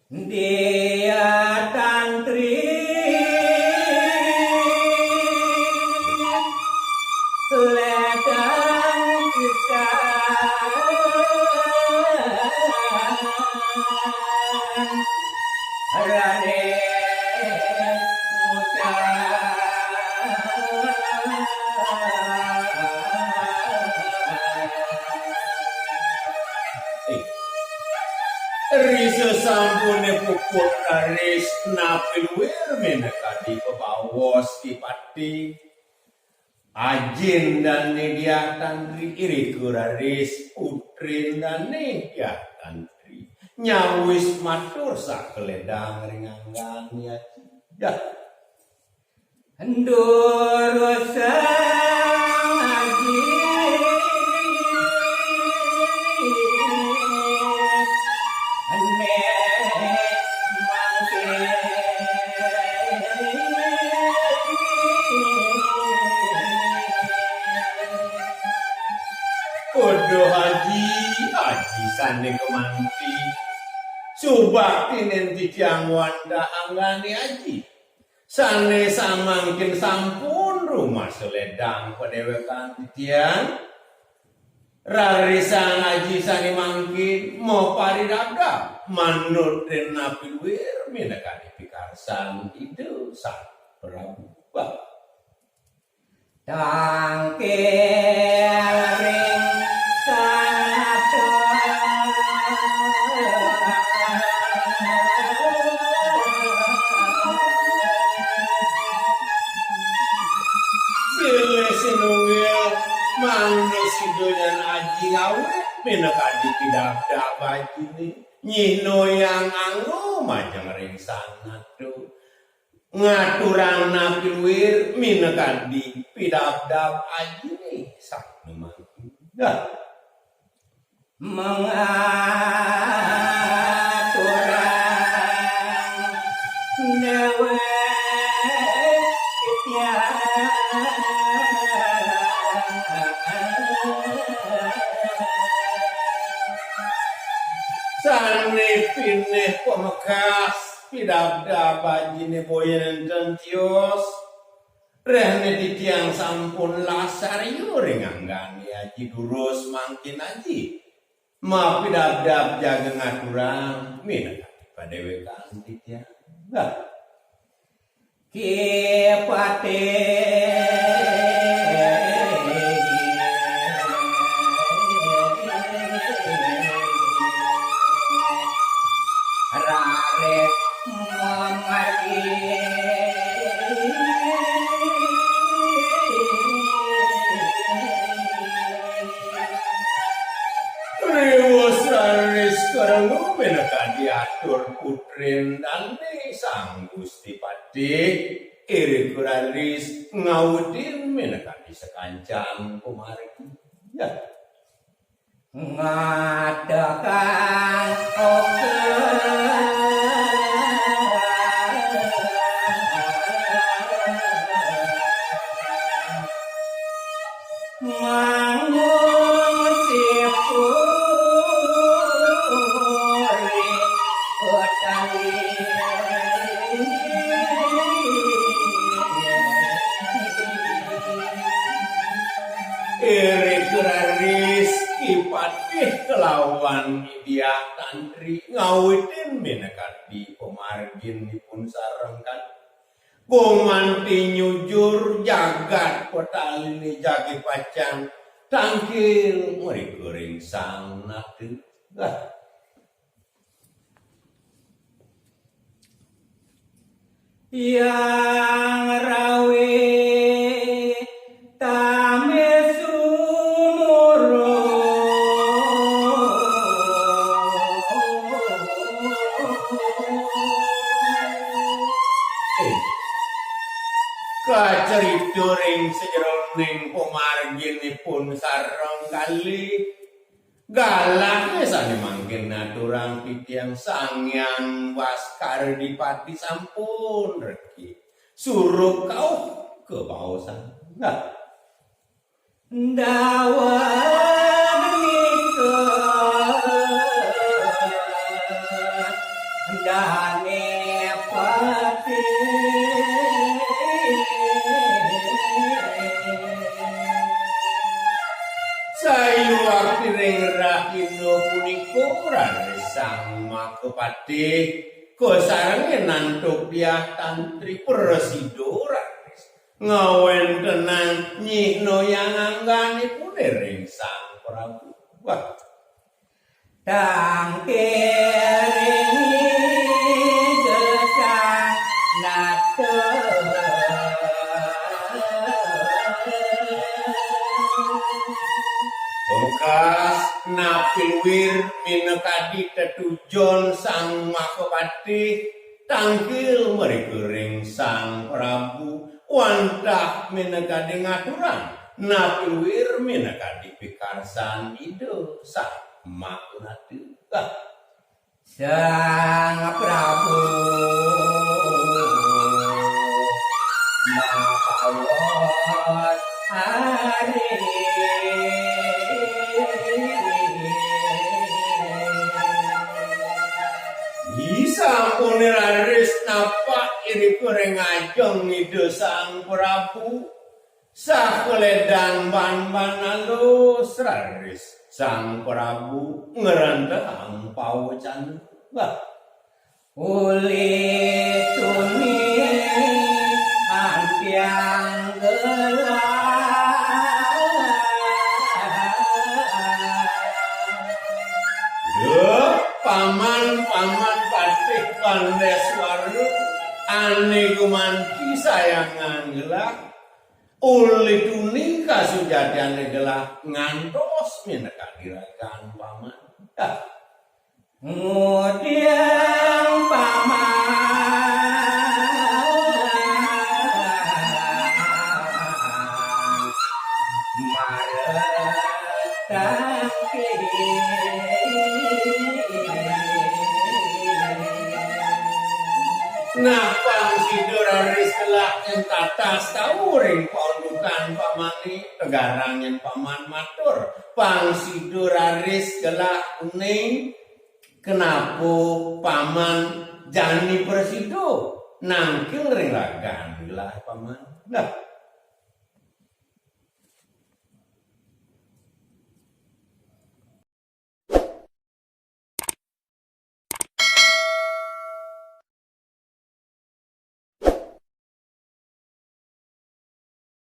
Dia tantri ledang pisan Raden Risa sampune puput raris napil wirmina kadi pebawos kipati Ajin dan Nidya Tantri iri kuraris Putrin dan Nidya Tantri nyawis matur sakeledang ringanggan ya dah Ndurusa Kodo haji sane kemanti subakti nenti tiang wanda anggani haji sane samangkin sampun rumah seledang padewekan titiang rarisang haji sane mangkin mau paridabda manut den napil wir minakani pikarsan itu sang Prabu Tangkering satu Sile sinungil manus sidoyan aji ngawe minakadi pidabda bajini nyino yang anggo majang ring sana tuh ngaturang napil wir minakadi pidabdab aji nih sak memang dah mengaturang dewe sane pineh pemekas pidabda bajine boyen tentios rehne titiang sampun lasar yuring anggani aji durus mangkin aji ma pidabda jaga ngaturang minakati padewekan titiang bah kepate raret Riwos raris karanggo menaka diatur putrin dan sang Gusti Pati iri kuraris ngawudin menaka di sekancang kumargi ya ngadakan kelawan Nidya Tantri ngawitin minakadi pemargin dipun sarengkan kumanti nyujur jagat petalini jagi pacang tangkil merikuring sang nati yang rawe kacerita ring sejeroning pemarginipun sareng kali galak sane mangkin naturang titiang sangyang Waskar Dipati sampun reki suruh kau ke pausan dawan jane pati sayu akiring rahindo punika raris sang makepati kosarenge nantuk biah tantri presido raris ngawen tenang nyikno yang angganipun ring sang Prabu wah tang keringi gesang nato Bekas napilwir minekadi tetujon sang makepati tangkil merikering sang Prabu wantah minekadi ngaturan napilwir minekadi pikarsan ide sang makunati sang Prabu mahawas hari sampun raris napa iri kurang ajeng ide sang Prabu sakeledang ban-ban alus raris sang Prabu ngerantang pawacan uli tuni antiang gelap paman patih Pandeswaru ane gumanti sayangan gelak uli tuni kasujatiane gelak ngantos mineka dirakan paman ngudiang paman maretang nah pangsido raris gelak yang tatas tauring paundukan pamani tegarang yang paman matur pangsido raris gelak kuning kenapa paman jani presido nangkil ring lagan lah paman nah